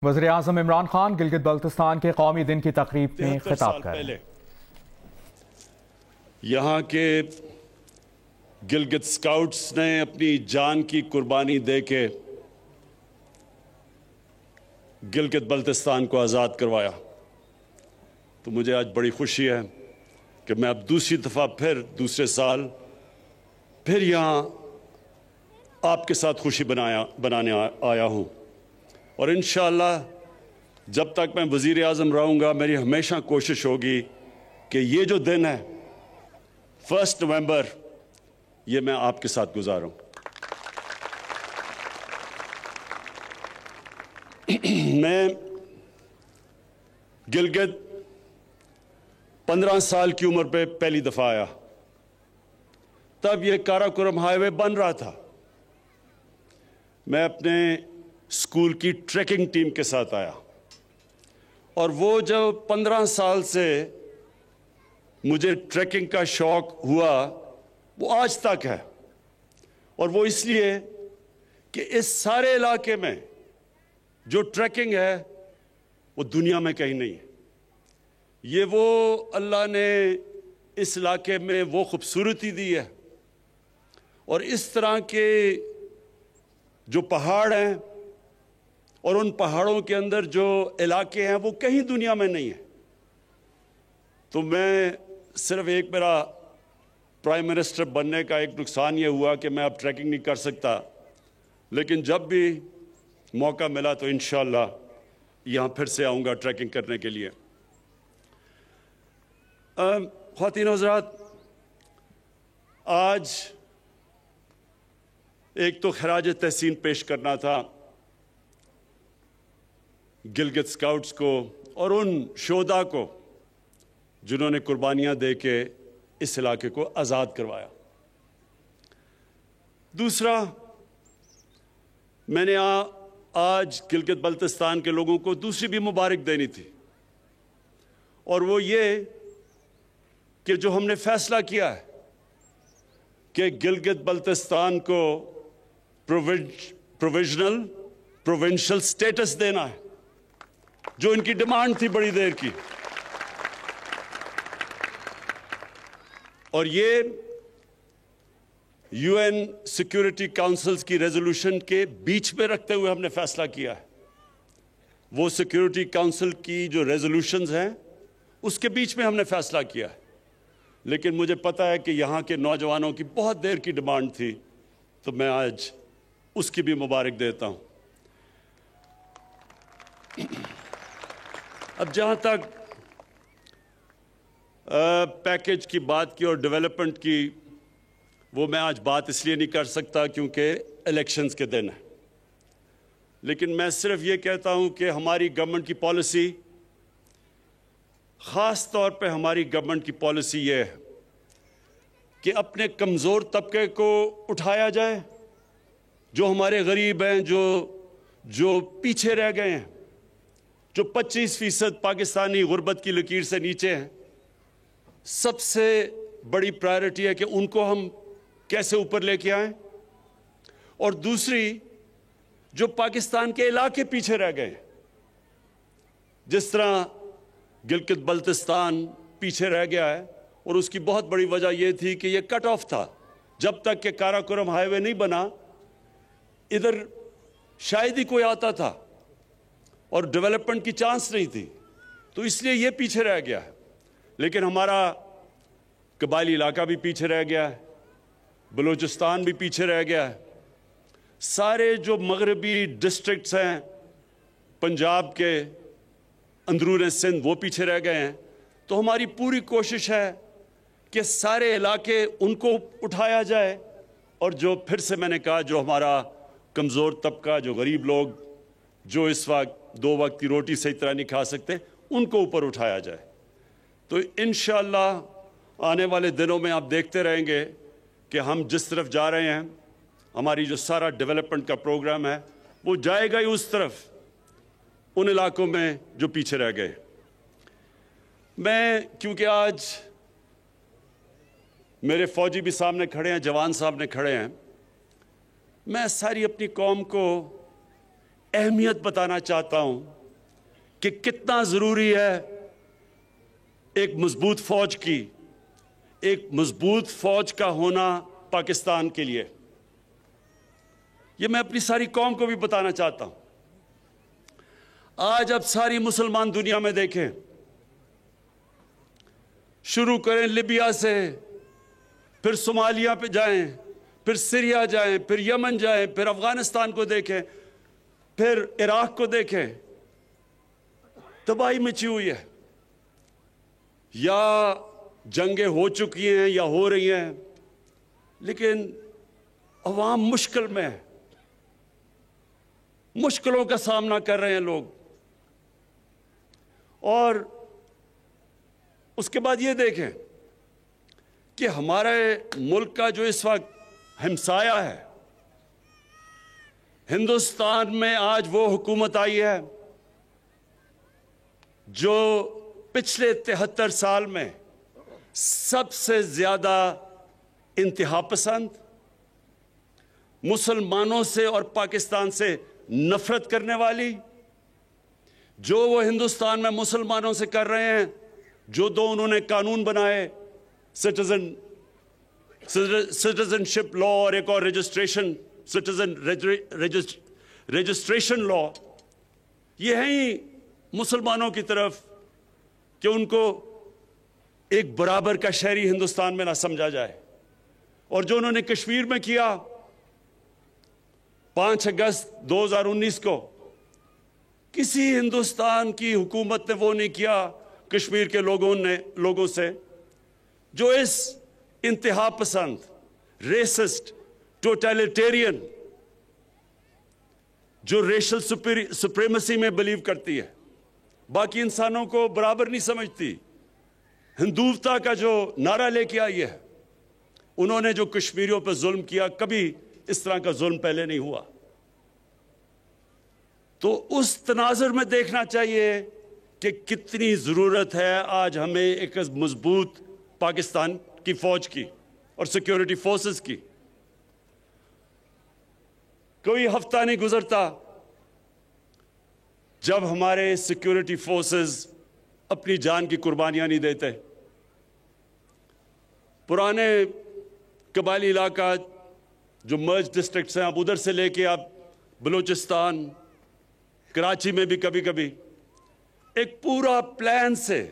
وزیر اعظم عمران خان گلگت بلتستان کے قومی دن کی تقریب میں خطاب کر رہے ہیں۔ یہاں کے گلگت سکاؤٹس نے اپنی جان کی قربانی دے کے گلگت بلتستان کو آزاد کروایا، تو مجھے آج بڑی خوشی ہے کہ میں اب دوسری دفعہ دوسرے سال پھر یہاں آپ کے ساتھ خوشی بنانے آیا ہوں، اور انشاءاللہ جب تک میں وزیر اعظم رہوں گا میری ہمیشہ کوشش ہوگی کہ یہ جو دن ہے 1 نومبر یہ میں آپ کے ساتھ گزاروں۔ میں گلگت 15 سال کی عمر پہ پہلی دفعہ آیا، تب یہ کاراکورم ہائی وے بن رہا تھا۔ میں اپنے اسکول کی ٹریکنگ ٹیم کے ساتھ آیا، اور وہ جو 15 سال سے مجھے ٹریکنگ کا شوق ہوا وہ آج تک ہے، اور وہ اس لیے کہ اس سارے علاقے میں جو ٹریکنگ ہے وہ دنیا میں کہیں نہیں ہے۔ یہ وہ اللہ نے اس علاقے میں وہ خوبصورتی دی ہے، اور اس طرح کے جو پہاڑ ہیں اور ان پہاڑوں کے اندر جو علاقے ہیں وہ کہیں دنیا میں نہیں ہیں۔ تو میں صرف ایک میرا پرائم منسٹر بننے کا ایک نقصان یہ ہوا کہ میں اب ٹریکنگ نہیں کر سکتا، لیکن جب بھی موقع ملا تو انشاءاللہ یہاں پھر سے آؤں گا ٹریکنگ کرنے کے لیے۔ خواتین و حضرات، آج ایک تو خراج تحسین پیش کرنا تھا گلگت سکاؤٹس کو اور ان شہداء کو جنہوں نے قربانیاں دے کے اس علاقے کو آزاد کروایا۔ دوسرا، میں نے آج گلگت بلتستان کے لوگوں کو دوسری بھی مبارک دینی تھی، اور وہ یہ کہ جو ہم نے فیصلہ کیا ہے کہ گلگت بلتستان کو پروونشل سٹیٹس دینا ہے، جو ان کی ڈیمانڈ تھی بڑی دیر کی، اور یہ یو این سیکیورٹی کاؤنسلز کی ریزولوشن کے بیچ میں رکھتے ہوئے ہم نے فیصلہ کیا ہے۔ وہ سیکیورٹی کاؤنسل کی جو ریزولوشنز ہیں اس کے بیچ میں ہم نے فیصلہ کیا ہے، لیکن مجھے پتہ ہے کہ یہاں کے نوجوانوں کی بہت دیر کی ڈیمانڈ تھی، تو میں آج اس کی بھی مبارک دیتا ہوں۔ اب جہاں تک پیکیج کی بات کی اور ڈیولپمنٹ کی، وہ میں آج بات اس لیے نہیں کر سکتا کیونکہ الیکشنز کے دن ہیں، لیکن میں صرف یہ کہتا ہوں کہ ہماری گورنمنٹ کی پالیسی، خاص طور پہ ہماری گورنمنٹ کی پالیسی یہ ہے کہ اپنے کمزور طبقے کو اٹھایا جائے، جو ہمارے غریب ہیں، جو پیچھے رہ گئے ہیں، جو 25% پاکستانی غربت کی لکیر سے نیچے ہیں۔ سب سے بڑی پرائرٹی ہے کہ ان کو ہم کیسے اوپر لے کے آئیں، اور دوسری جو پاکستان کے علاقے پیچھے رہ گئے ہیں، جس طرح گلگت بلتستان پیچھے رہ گیا ہے، اور اس کی بہت بڑی وجہ یہ تھی کہ یہ کٹ آف تھا۔ جب تک کہ کاراکورم ہائی وے نہیں بنا، ادھر شاید ہی کوئی آتا تھا اور ڈیولپمنٹ کی چانس نہیں تھی، تو اس لیے یہ پیچھے رہ گیا ہے۔ لیکن ہمارا قبائلی علاقہ بھی پیچھے رہ گیا ہے، بلوچستان بھی پیچھے رہ گیا ہے، سارے جو مغربی ڈسٹرکٹس ہیں پنجاب کے اندرون سندھ وہ پیچھے رہ گئے ہیں۔ تو ہماری پوری کوشش ہے کہ سارے علاقے ان کو اٹھایا جائے، اور جو پھر سے میں نے کہا جو ہمارا کمزور طبقہ، جو غریب لوگ، جو اس وقت 2 وقت کی روٹی صحیح طرح نہیں کھا سکتے، ان کو اوپر اٹھایا جائے۔ تو انشاءاللہ آنے والے دنوں میں آپ دیکھتے رہیں گے کہ ہم جس طرف جا رہے ہیں، ہماری جو سارا ڈیولپمنٹ کا پروگرام ہے وہ جائے گا ہی اس طرف، ان علاقوں میں جو پیچھے رہ گئے۔ میں کیونکہ آج میرے فوجی بھی سامنے کھڑے ہیں، جوان سامنے کھڑے ہیں، میں ساری اپنی قوم کو اہمیت بتانا چاہتا ہوں کہ کتنا ضروری ہے ایک مضبوط فوج کی، ایک مضبوط فوج کا ہونا پاکستان کے لیے۔ یہ میں اپنی ساری قوم کو بھی بتانا چاہتا ہوں۔ آج اب ساری مسلمان دنیا میں دیکھیں، شروع کریں لیبیا سے، پھر صومالیہ پہ جائیں، پھر سیریا جائیں، پھر یمن جائیں، پھر افغانستان کو دیکھیں، پھر عراق کو دیکھیں، تباہی مچی ہوئی ہے۔ یا جنگیں ہو چکی ہیں یا ہو رہی ہیں، لیکن عوام مشکل میں ہے، مشکلوں کا سامنا کر رہے ہیں لوگ۔ اور اس کے بعد یہ دیکھیں کہ ہمارے ملک کا جو اس وقت ہمسایہ ہے، ہندوستان میں آج وہ حکومت آئی ہے جو پچھلے 73 سال میں سب سے زیادہ انتہا پسند، مسلمانوں سے اور پاکستان سے نفرت کرنے والی، جو وہ ہندوستان میں مسلمانوں سے کر رہے ہیں، جو دو انہوں نے قانون بنائے، سٹیزن شپ لا اور ایک اور رجسٹریشن لا، یہ ہیں ہی مسلمانوں کی طرف کہ ان کو ایک برابر کا شہری ہندوستان میں نہ سمجھا جائے۔ اور جو انہوں نے کشمیر میں کیا 5 اگست 2019 کو، کسی ہندوستان کی حکومت نے وہ نہیں کیا کشمیر کے لوگوں سے جو اس انتہا پسند، ریسسٹ، ٹوٹیلیٹیرین، جو ریشل سپریمیسی میں بلیو کرتی ہے، باقی انسانوں کو برابر نہیں سمجھتی، ہندوتا کا جو نعرہ لے کے آئی ہے، انہوں نے جو کشمیریوں پہ ظلم کیا، کبھی اس طرح کا ظلم پہلے نہیں ہوا۔ تو اس تناظر میں دیکھنا چاہیے کہ کتنی ضرورت ہے آج ہمیں ایک مضبوط پاکستان کی فوج کی اور سیکیورٹی فورسز کی۔ کوئی ہفتہ نہیں گزرتا جب ہمارے سیکیورٹی فورسز اپنی جان کی قربانیاں نہیں دیتے۔ پرانے قبائلی علاقہ جو مرج ڈسٹرکٹس ہیں، اب ادھر سے لے کے اب بلوچستان، کراچی میں بھی کبھی کبھی ایک پورا پلان سے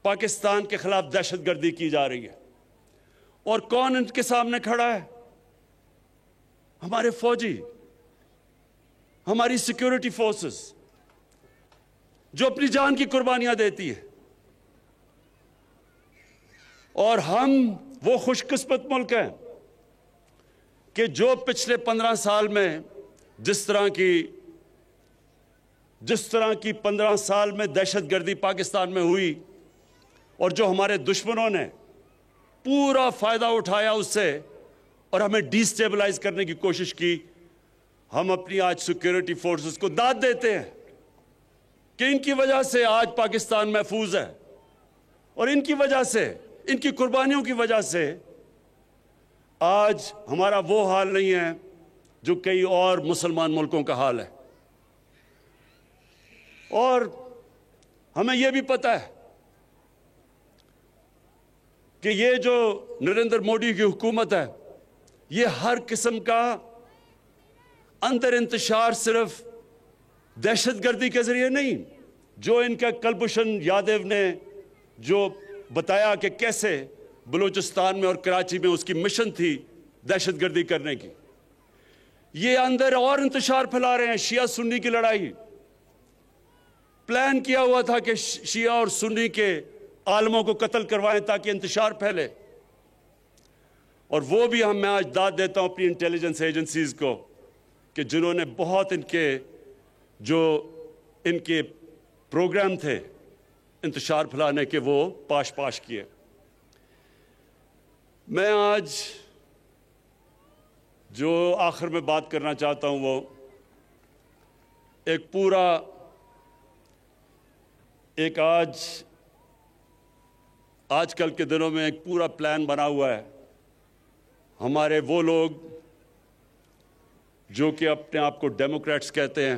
پاکستان کے خلاف دہشت گردی کی جا رہی ہے۔ اور کون ان کے سامنے کھڑا ہے؟ ہمارے فوجی، ہماری سیکیورٹی فورسز، جو اپنی جان کی قربانیاں دیتی ہے۔ اور ہم وہ خوش قسمت ملک ہیں کہ جو پچھلے 15 سال میں جس طرح کی 15 سال میں دہشت گردی پاکستان میں ہوئی، اور جو ہمارے دشمنوں نے پورا فائدہ اٹھایا اس سے اور ہمیں ڈی سٹیبلائز کرنے کی کوشش کی، ہم اپنی آج سیکیورٹی فورسز کو داد دیتے ہیں کہ ان کی وجہ سے آج پاکستان محفوظ ہے، اور ان کی وجہ سے، ان کی قربانیوں کی وجہ سے آج ہمارا وہ حال نہیں ہے جو کئی اور مسلمان ملکوں کا حال ہے۔ اور ہمیں یہ بھی پتہ ہے کہ یہ جو نریندر مودی کی حکومت ہے، یہ ہر قسم کا اندر انتشار صرف دہشت گردی کے ذریعے نہیں، جو ان کا کلبھوشن یادو نے جو بتایا کہ کیسے بلوچستان میں اور کراچی میں اس کی مشن تھی دہشت گردی کرنے کی، یہ اندر اور انتشار پھیلا رہے ہیں۔ شیعہ سنی کی لڑائی، پلان کیا ہوا تھا کہ شیعہ اور سنی کے عالموں کو قتل کروائیں تاکہ انتشار پھیلے۔ اور وہ بھی میں آج داد دیتا ہوں اپنی انٹیلیجنس ایجنسیز کو کہ جنہوں نے بہت ان کے پروگرام تھے انتشار پھیلانے کے، وہ پاش کیے۔ میں آج جو آخر میں بات کرنا چاہتا ہوں وہ ایک آج کل کے دنوں میں ایک پورا پلان بنا ہوا ہے۔ ہمارے وہ لوگ جو کہ اپنے آپ کو ڈیموکریٹس کہتے ہیں،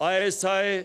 ISI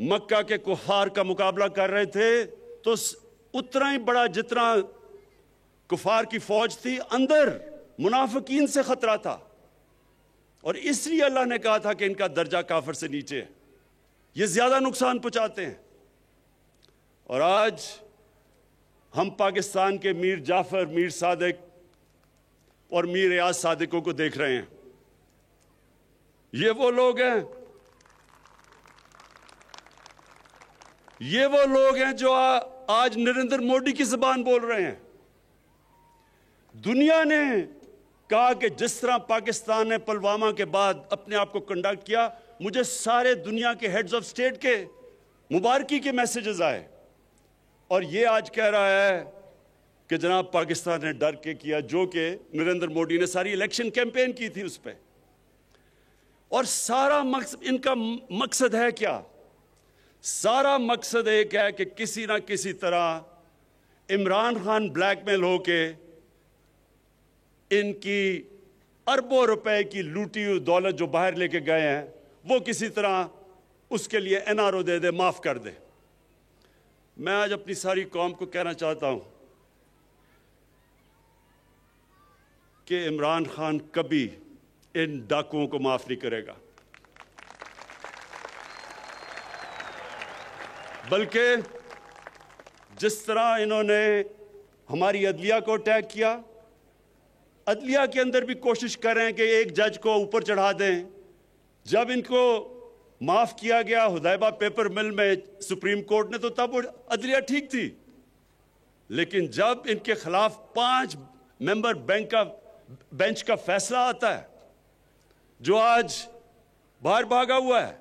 مکہ کے کفار کا مقابلہ کر رہے تھے تو اتنا ہی بڑا جتنا کفار کی فوج تھی اندر منافقین سے خطرہ تھا، اور اس لیے اللہ نے کہا تھا کہ ان کا درجہ کافر سے نیچے ہے، یہ زیادہ نقصان پہنچاتے ہیں۔ اور آج ہم پاکستان کے میر جعفر، میر صادق اور میر ریاض صادقوں کو دیکھ رہے ہیں۔ یہ وہ لوگ ہیں جو آج نریندر مودی کی زبان بول رہے ہیں۔ دنیا نے کہا کہ جس طرح پاکستان نے پلوامہ کے بعد اپنے آپ کو کنڈکٹ کیا، مجھے سارے دنیا کے ہیڈز آف سٹیٹ کے مبارکی کے میسیجز آئے، اور یہ آج کہہ رہا ہے کہ جناب پاکستان نے ڈر کے کیا، جو کہ نریندر مودی نے ساری الیکشن کیمپین کی تھی اس پہ۔ اور سارا مقصد ان کا مقصد ہے کیا؟ سارا مقصد ایک ہے کہ کسی نہ کسی طرح عمران خان بلیک میل ہو کے ان کی اربوں روپے کی لوٹی ہوئی دولت جو باہر لے کے گئے ہیں وہ کسی طرح اس کے لیے NRO دے دے، معاف کر دے۔ میں آج اپنی ساری قوم کو کہنا چاہتا ہوں کہ عمران خان کبھی ان ڈاکوؤں کو معاف نہیں کرے گا، بلکہ جس طرح انہوں نے ہماری عدلیہ کو اٹیک کیا، عدلیہ کے اندر بھی کوشش کر رہے ہیں کہ ایک جج کو اوپر چڑھا دیں۔ جب ان کو معاف کیا گیا حدیبہ پیپر مل میں سپریم کورٹ نے، تو تب وہ عدلیہ ٹھیک تھی، لیکن جب ان کے خلاف 5 ممبر بینچ کا فیصلہ آتا ہے جو آج باہر بھاگا ہوا ہے،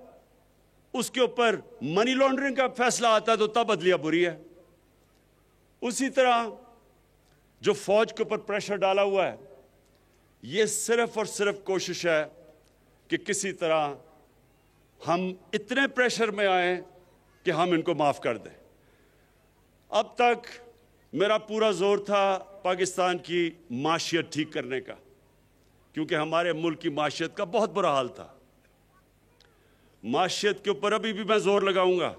اس کے اوپر منی لانڈرنگ کا فیصلہ آتا ہے، تو تب عدلیہ بری ہے۔ اسی طرح جو فوج کے اوپر پریشر ڈالا ہوا ہے، یہ صرف اور صرف کوشش ہے کہ کسی طرح ہم اتنے پریشر میں آئیں کہ ہم ان کو معاف کر دیں۔ اب تک میرا پورا زور تھا پاکستان کی معیشت ٹھیک کرنے کا، کیونکہ ہمارے ملک کی معیشت کا بہت برا حال تھا۔ معیشت کے اوپر ابھی بھی میں زور لگاؤں گا۔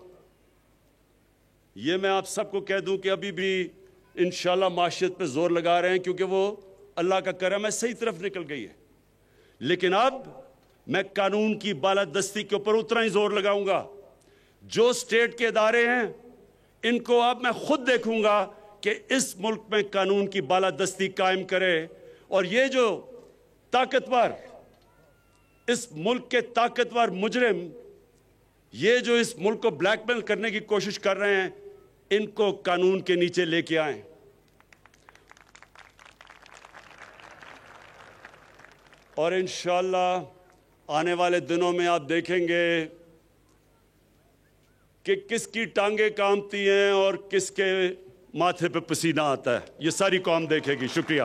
یہ میں آپ سب کو کہہ دوں کہ ابھی بھی انشاءاللہ معیشت پہ زور لگا رہے ہیں، کیونکہ وہ اللہ کا کرم ہے صحیح طرف نکل گئی ہے۔ لیکن اب میں قانون کی بالادستی کے اوپر اتنا ہی زور لگاؤں گا۔ جو سٹیٹ کے ادارے ہیں ان کو اب میں خود دیکھوں گا کہ اس ملک میں قانون کی بالادستی قائم کرے، اور یہ جو طاقتور، اس ملک کے طاقتور مجرم، یہ جو اس ملک کو بلیک میل کرنے کی کوشش کر رہے ہیں، ان کو قانون کے نیچے لے کے آئیں۔ اور انشاءاللہ آنے والے دنوں میں آپ دیکھیں گے کہ کس کی ٹانگیں کامتی ہیں اور کس کے ماتھے پہ پسینہ آتا ہے۔ یہ ساری قوم دیکھے گی۔ شکریہ۔